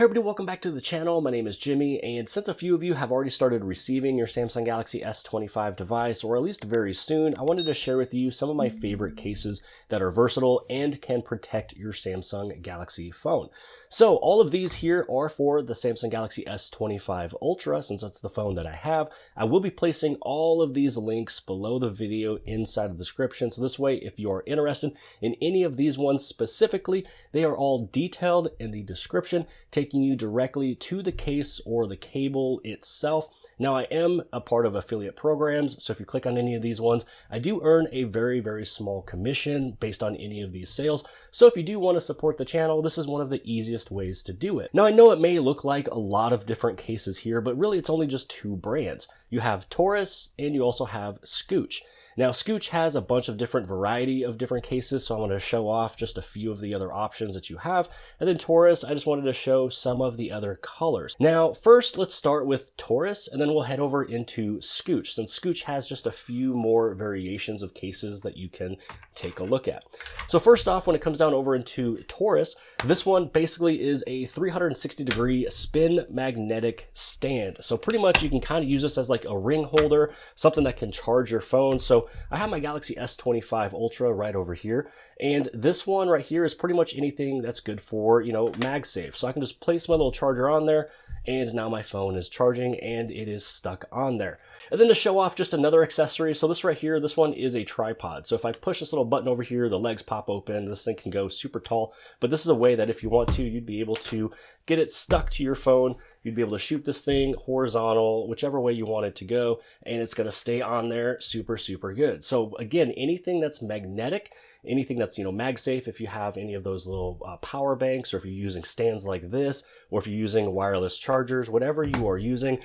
Hey everybody, welcome back to the channel. My name is Jimmy, and since a few of you have already started receiving your Samsung Galaxy S25 device, or at least very soon, I wanted to share with you some of my favorite cases that are versatile and can protect your Samsung Galaxy phone. So all of these here are for the Samsung Galaxy S25 Ultra, since that's the phone that I have. I will be placing all of these links below the video inside the description, so this way if you are interested in any of these ones specifically, they are all detailed in the description, taking you directly to the case or the cable itself. Now, I am a part of affiliate programs, so if you click on any of these ones, I do earn a very small commission based on any of these sales. So if you do want to support the channel, this is one of the easiest ways to do it. Now, I know it may look like a lot of different cases here, but really it's only just two brands. You have Taurus and you also have Scooch. Now, Scooch has a bunch of different variety of different cases, so I want to show off just a few of the other options that you have. And then Taurus, I just wanted to show some of the other colors. Now, first, let's start with Taurus, and then we'll head over into Scooch, since Scooch has just a few more variations of cases that you can take a look at. So first off, when it comes down over into Taurus, this one basically is a 360-degree spin magnetic stand. So pretty much you can kind of use this as like a ring holder, something that can charge your phone. So I have my Galaxy S25 Ultra right over here, and this one right here is pretty much anything that's good for, MagSafe. So I can just place my little charger on there, and now my phone is charging and it is stuck on there. And then to show off just another accessory, so this right here, this one is a tripod. So if I push this little button over here, the legs pop open, this thing can go super tall, but this is a way that if you want to, you'd be able to get it stuck to your phone. You'd be able to shoot this thing horizontal, whichever way you want it to go, and it's gonna stay on there super good. So again, anything that's magnetic, anything that's, MagSafe, if you have any of those little power banks, or if you're using stands like this, or if you're using wireless chargers, whatever you are using,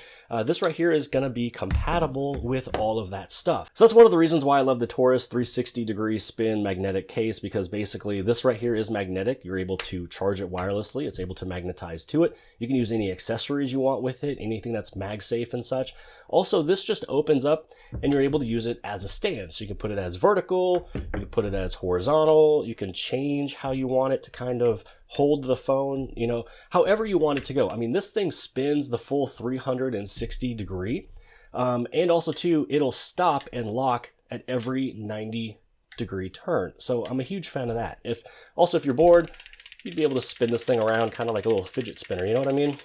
this right here is gonna be compatible with all of that stuff. So that's one of the reasons why I love the Taurus 360-degree spin magnetic case, because basically this right here is magnetic. You're able to charge it wirelessly. It's able to magnetize to it. You can use any accessories you want with it, anything that's MagSafe and such. Also, this just opens up and you're able to use it as a stand. So you can put it as vertical, you can put it as horizontal, you can change how you want it to kind of hold the phone, however you want it to go. I mean, this thing spins the full 360 degree. And also too, it'll stop and lock at every 90-degree turn. So I'm a huge fan of that. If you're bored, you'd be able to spin this thing around kind of like a little fidget spinner, you know what I mean?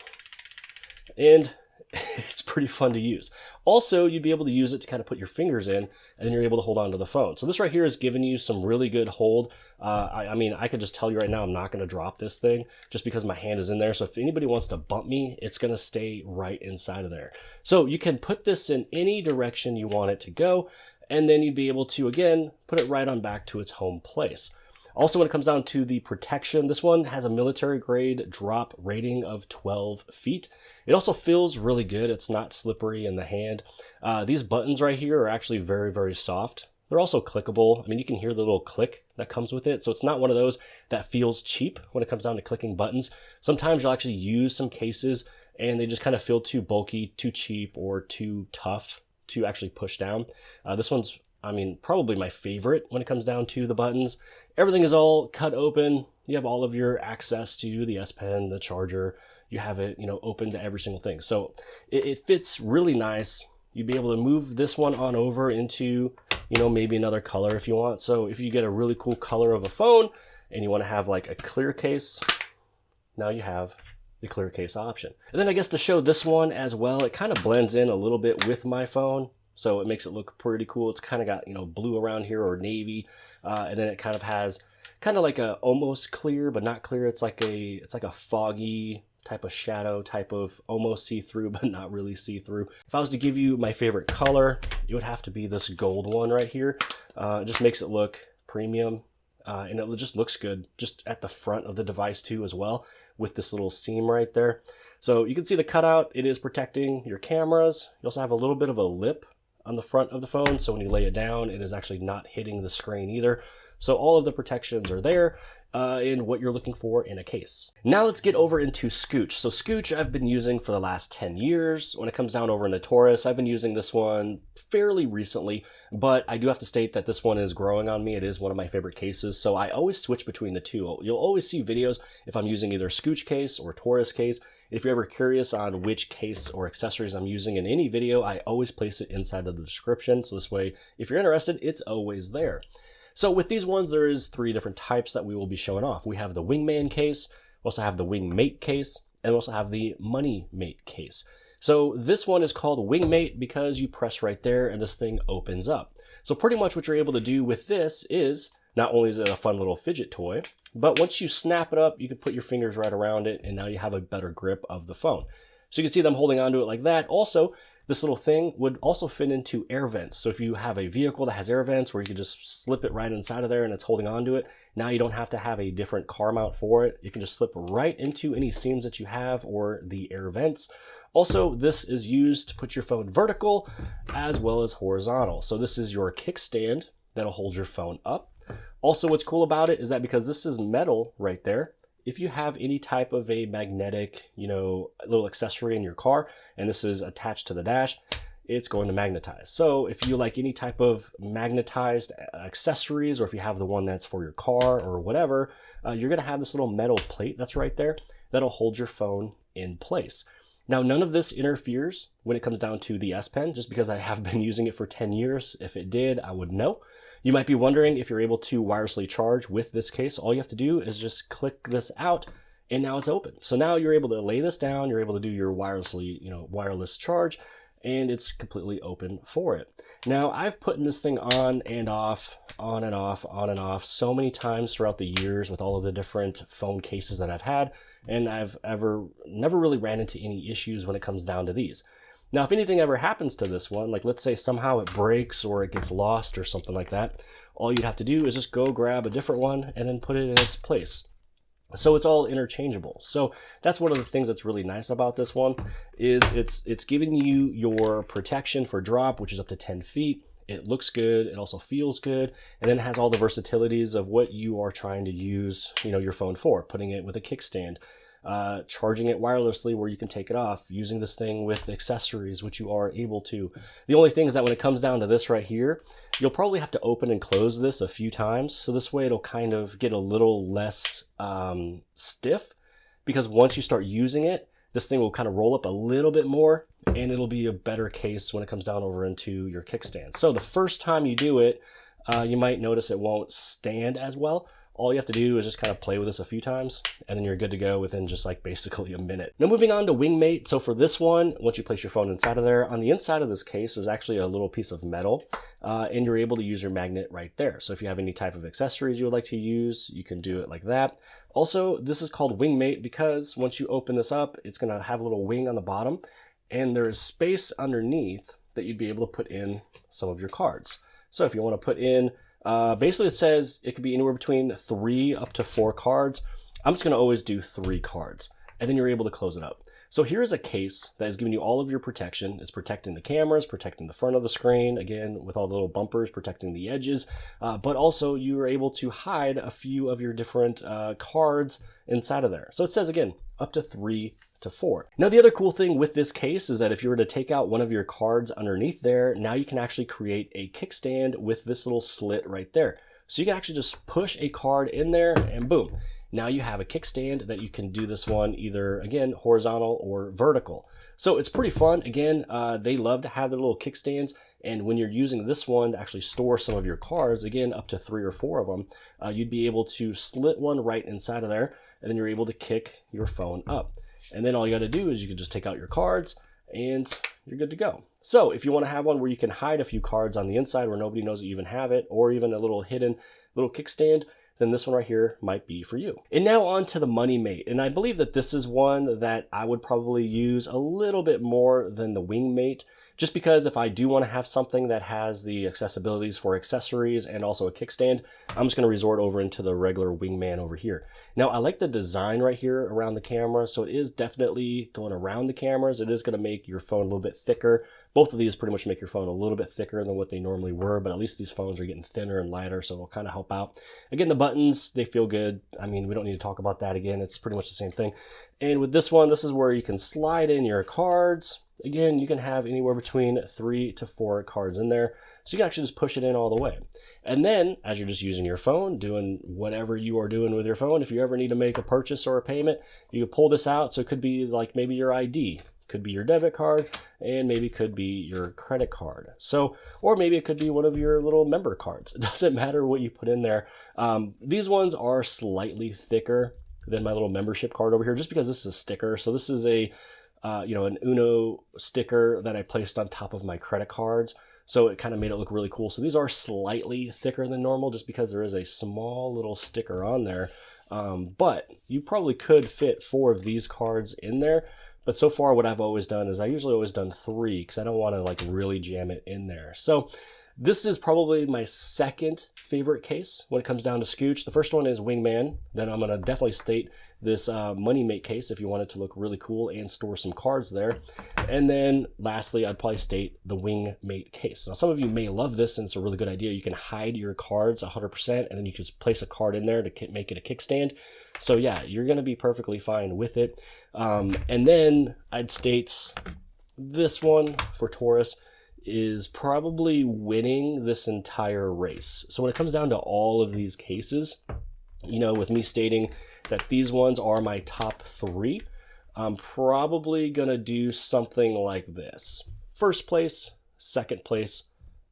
And it's pretty fun to use. Also, you'd be able to use it to kind of put your fingers in, and then you're able to hold on to the phone. So this right here is giving you some really good hold. I mean, I could just tell you right now, I'm not going to drop this thing just because my hand is in there. So if anybody wants to bump me, it's going to stay right inside of there. So you can put this in any direction you want it to go, and then you'd be able to, again, put it right on back to its home place. Also, when it comes down to the protection, this one has a military grade drop rating of 12 feet. It also feels really good. It's not slippery in the hand. These buttons right here are actually very soft. They're also clickable. I mean, you can hear the little click that comes with it. So it's not one of those that feels cheap when it comes down to clicking buttons. Sometimes you'll actually use some cases and they just kind of feel too bulky, too cheap, or too tough to actually push down. This one's, probably my favorite when it comes down to the buttons. Everything is all cut open. You have all of your access to the S Pen, the charger. You have it, open to every single thing. So it fits really nice. You'd be able to move this one on over into, maybe another color if you want. So if you get a really cool color of a phone and you want to have like a clear case, now you have the clear case option. And then I guess to show this one as well, it kind of blends in a little bit with my phone. So it makes it look pretty cool. It's kind of got, blue around here, or navy. And then it kind of has like a almost clear, but not clear. It's like a foggy type of shadow, type of almost see-through, but not really see-through. If I was to give you my favorite color, it would have to be this gold one right here. It just makes it look premium. And it just looks good just at the front of the device too as well, with this little seam right there. So you can see the cutout. It is protecting your cameras. You also have a little bit of a lip on the front of the phone, so when you lay it down, it is actually not hitting the screen either. So all of the protections are there in what you're looking for in a case. Now let's get over into Scooch. So Scooch I've been using for the last 10 years. When it comes down over into Taurus, I've been using this one fairly recently, but I do have to state that this one is growing on me. It is one of my favorite cases, so I always switch between the two. You'll always see videos if I'm using either Scooch case or Taurus case. If you're ever curious on which case or accessories I'm using in any video, I always place it inside of the description. So this way, if you're interested, it's always there. So with these ones, there is 3 different types that we will be showing off. We have the Wingman case, we also have the Wingmate case, and we also have the Money Mate case. So this one is called Wingmate because you press right there and this thing opens up. So pretty much what you're able to do with this is, not only is it a fun little fidget toy, but once you snap it up, you can put your fingers right around it and now you have a better grip of the phone. So you can see them holding onto it like that. Also, this little thing would also fit into air vents. So if you have a vehicle that has air vents where you can just slip it right inside of there and it's holding onto it, now you don't have to have a different car mount for it. You can just slip right into any seams that you have or the air vents. Also, this is used to put your phone vertical as well as horizontal. So this is your kickstand that'll hold your phone up. Also, what's cool about it is that because this is metal right there, if you have any type of a magnetic, little accessory in your car, and this is attached to the dash, it's going to magnetize. So if you like any type of magnetized accessories, or if you have the one that's for your car or whatever, you're going to have this little metal plate that's right there that'll hold your phone in place. Now, none of this interferes when it comes down to the S Pen, just because I have been using it for 10 years. If it did, I would know. You might be wondering if you're able to wirelessly charge with this case. All you have to do is just click this out and now it's open. So now you're able to lay this down, you're able to do your wireless charge, and it's completely open for it. Now, I've put this thing on and off, on and off, on and off so many times throughout the years with all of the different phone cases that I've had, and I've never really ran into any issues when it comes down to these. Now, if anything ever happens to this one, like let's say somehow it breaks or it gets lost or something like that, all you'd have to do is just go grab a different one and then put it in its place. So it's all interchangeable. So that's one of the things that's really nice about this one is it's giving you your protection for drop, which is up to 10 feet. It looks good. It also feels good. And then it has all the versatilities of what you are trying to use, your phone for, putting it with a kickstand, charging it wirelessly where you can take it off, using this thing with accessories, which you are able to. The only thing is that when it comes down to this right here, you'll probably have to open and close this a few times. So this way it'll kind of get a little less stiff, because once you start using it, this thing will kind of roll up a little bit more and it'll be a better case when it comes down over into your kickstand. So the first time you do it, you might notice it won't stand as well. All you have to do is just kind of play with this a few times and then you're good to go within just like basically a minute. Now moving on to Wingmate. So for this one, once you place your phone inside of there, on the inside of this case, there's actually a little piece of metal and you're able to use your magnet right there. So if you have any type of accessories you would like to use, you can do it like that. Also, this is called Wingmate because once you open this up, it's going to have a little wing on the bottom and there's space underneath that you'd be able to put in some of your cards. So if you want to put in basically, it says it could be anywhere between 3 up to 4 cards. I'm just going to always do 3 cards, and then you're able to close it up. So here's a case that is giving you all of your protection. It's protecting the cameras, protecting the front of the screen, again, with all the little bumpers, protecting the edges, but also you are able to hide a few of your different cards inside of there. So it says, again, up to 3 to 4. Now, the other cool thing with this case is that if you were to take out one of your cards underneath there, now you can actually create a kickstand with this little slit right there. So you can actually just push a card in there and boom. Now you have a kickstand that you can do this one either, again, horizontal or vertical. So it's pretty fun. Again, they love to have their little kickstands. And when you're using this one to actually store some of your cards, again, up to 3 or 4 of them, you'd be able to slit one right inside of there. And then you're able to kick your phone up. And then all you got to do is you can just take out your cards and you're good to go. So if you want to have one where you can hide a few cards on the inside where nobody knows you even have it, or even a little hidden little kickstand, then this one right here might be for you. And now on to the Money Mate. And I believe that this is one that I would probably use a little bit more than the Wingmate. just because if I do want to have something that has the accessibilities for accessories and also a kickstand, I'm just going to resort over into the regular Wingman over here. Now, I like the design right here around the camera, so it is definitely going around the cameras. It is going to make your phone a little bit thicker. Both of these pretty much make your phone a little bit thicker than what they normally were, but at least these phones are getting thinner and lighter, so it'll kind of help out. Again, the buttons, they feel good. I mean, we don't need to talk about that again. It's pretty much the same thing. And with this one, this is where you can slide in your cards. Again, you can have anywhere between 3 to 4 cards in there, so you can actually just push it in all the way. And then, as you're just using your phone, doing whatever you are doing with your phone, if you ever need to make a purchase or a payment, you can pull this out. So it could be like maybe your ID, could be your debit card, and maybe could be your credit card. So, or maybe it could be one of your little member cards. It doesn't matter what you put in there. These ones are slightly thicker than my little membership card over here, just because this is a sticker. So this is a an Uno sticker that I placed on top of my credit cards. So it kind of made it look really cool. So these are slightly thicker than normal just because there is a small little sticker on there. But you probably could fit 4 of these cards in there. But so far what I've always done is I usually always done 3 because I don't want to like really jam it in there. So this is probably my second favorite case when it comes down to Scooch. The first one is Wingman. Then I'm going to definitely state this MoneyMate case if you want it to look really cool and store some cards there. And then lastly, I'd probably state the Wingmate case. Now, some of you may love this and it's a really good idea. You can hide your cards 100% and then you can just place a card in there to make it a kickstand. So yeah, you're going to be perfectly fine with it. And then I'd state this one for Taurus is probably winning this entire race. So when it comes down to all of these cases, you know, with me stating that these ones are my top 3, I'm probably gonna do something like this. First place, second place,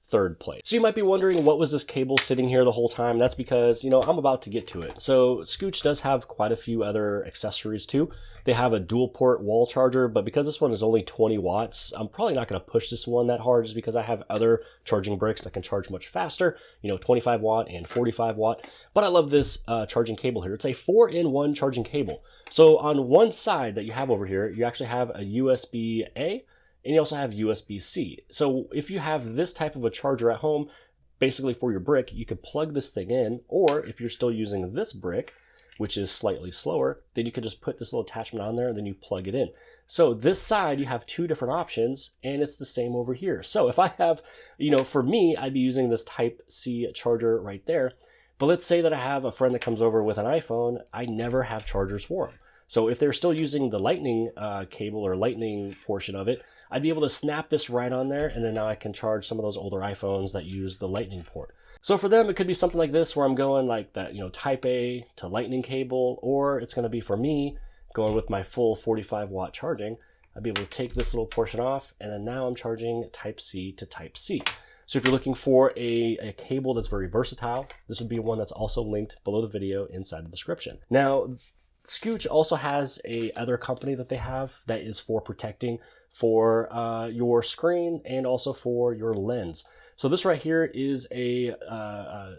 third place. So you might be wondering, what was this cable sitting here the whole time? That's because, you know, I'm about to get to it. So Scooch does have quite a few other accessories too. They have a dual port wall charger, but because this one is only 20 watts, I'm probably not going to push this one that hard just because I have other charging bricks that can charge much faster, you know, 25 watt and 45 watt. But I love this charging cable here. It's a 4-in-1 charging cable. So on one side that you have over here, you actually have a USB-A and you also have USB-C. So if you have this type of a charger at home, basically for your brick, you could plug this thing in, or if you're still using this brick, which is slightly slower, then you could just put this little attachment on there and then you plug it in. So this side, you have 2 different options and it's the same over here. So if I have, you know, for me, I'd be using this Type-C charger right there. But let's say that I have a friend that comes over with an iPhone, I never have chargers for them. So if they're still using the lightning cable or lightning portion of it, I'd be able to snap this right on there, and then now I can charge some of those older iPhones that use the lightning port. So for them, it could be something like this where I'm going like that, you know, Type A to lightning cable, or it's going to be for me going with my full 45 watt charging. I'd be able to take this little portion off, and then now I'm charging Type C to Type C. So if you're looking for a cable that's very versatile, this would be one that's also linked below the video inside the description. Now, Scooch also has a other company that they have that is for protecting for your screen and also for your lens. So this right here is a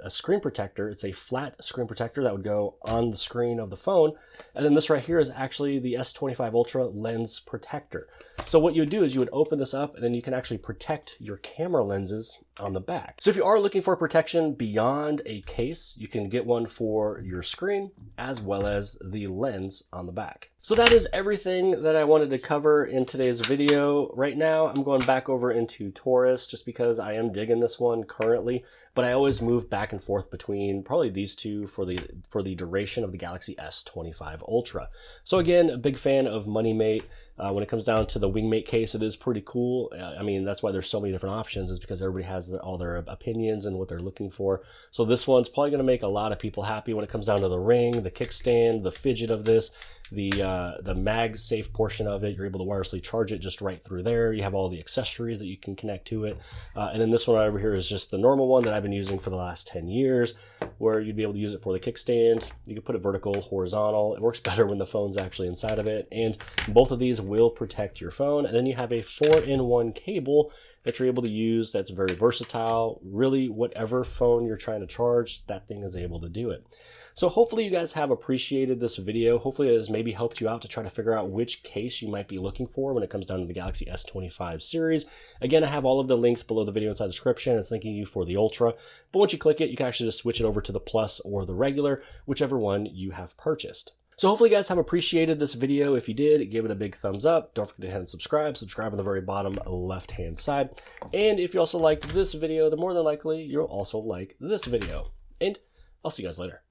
screen protector. It's a flat screen protector that would go on the screen of the phone. And then this right here is actually the S25 Ultra lens protector. So what you would do is you would open this up and then you can actually protect your camera lenses on the back. So if you are looking for protection beyond a case, you can get one for your screen as well as the lens on the back. So that is everything that I wanted to cover in today's video. Right now, I'm going back over into Taurus just because I am digging this one currently, but I always move back and forth between probably these two for the duration of the Galaxy S25 Ultra. So again, a big fan of MoneyMate. When it comes down to the Wingmate case, it is pretty cool. I mean, that's why there's so many different options, is because everybody has all their opinions and what they're looking for. So this one's probably going to make a lot of people happy when it comes down to the ring, the kickstand, the fidget of this, the MagSafe portion of it. You're able to wirelessly charge it just right through there. You have all the accessories that you can connect to it. And then this one right over here is just the normal one that I've been using for the last 10 years, where you'd be able to use it for the kickstand. You can put it vertical, horizontal. It works better when the phone's actually inside of it. And both of these will protect your phone. And then you have a 4-in-1 cable that you're able to use that's very versatile. Really, whatever phone you're trying to charge, that thing is able to do it. So hopefully you guys have appreciated this video. Hopefully it has maybe helped you out to try to figure out which case you might be looking for when it comes down to the Galaxy S25 series. Again, I have all of the links below the video inside the description. It's linking you for the Ultra. But once you click it, you can actually just switch it over to the Plus or the regular, whichever one you have purchased. So hopefully you guys have appreciated this video. If you did, give it a big thumbs up. Don't forget to hit and subscribe. Subscribe on the very bottom left-hand side. And if you also liked this video, then more than likely you'll also like this video. And I'll see you guys later.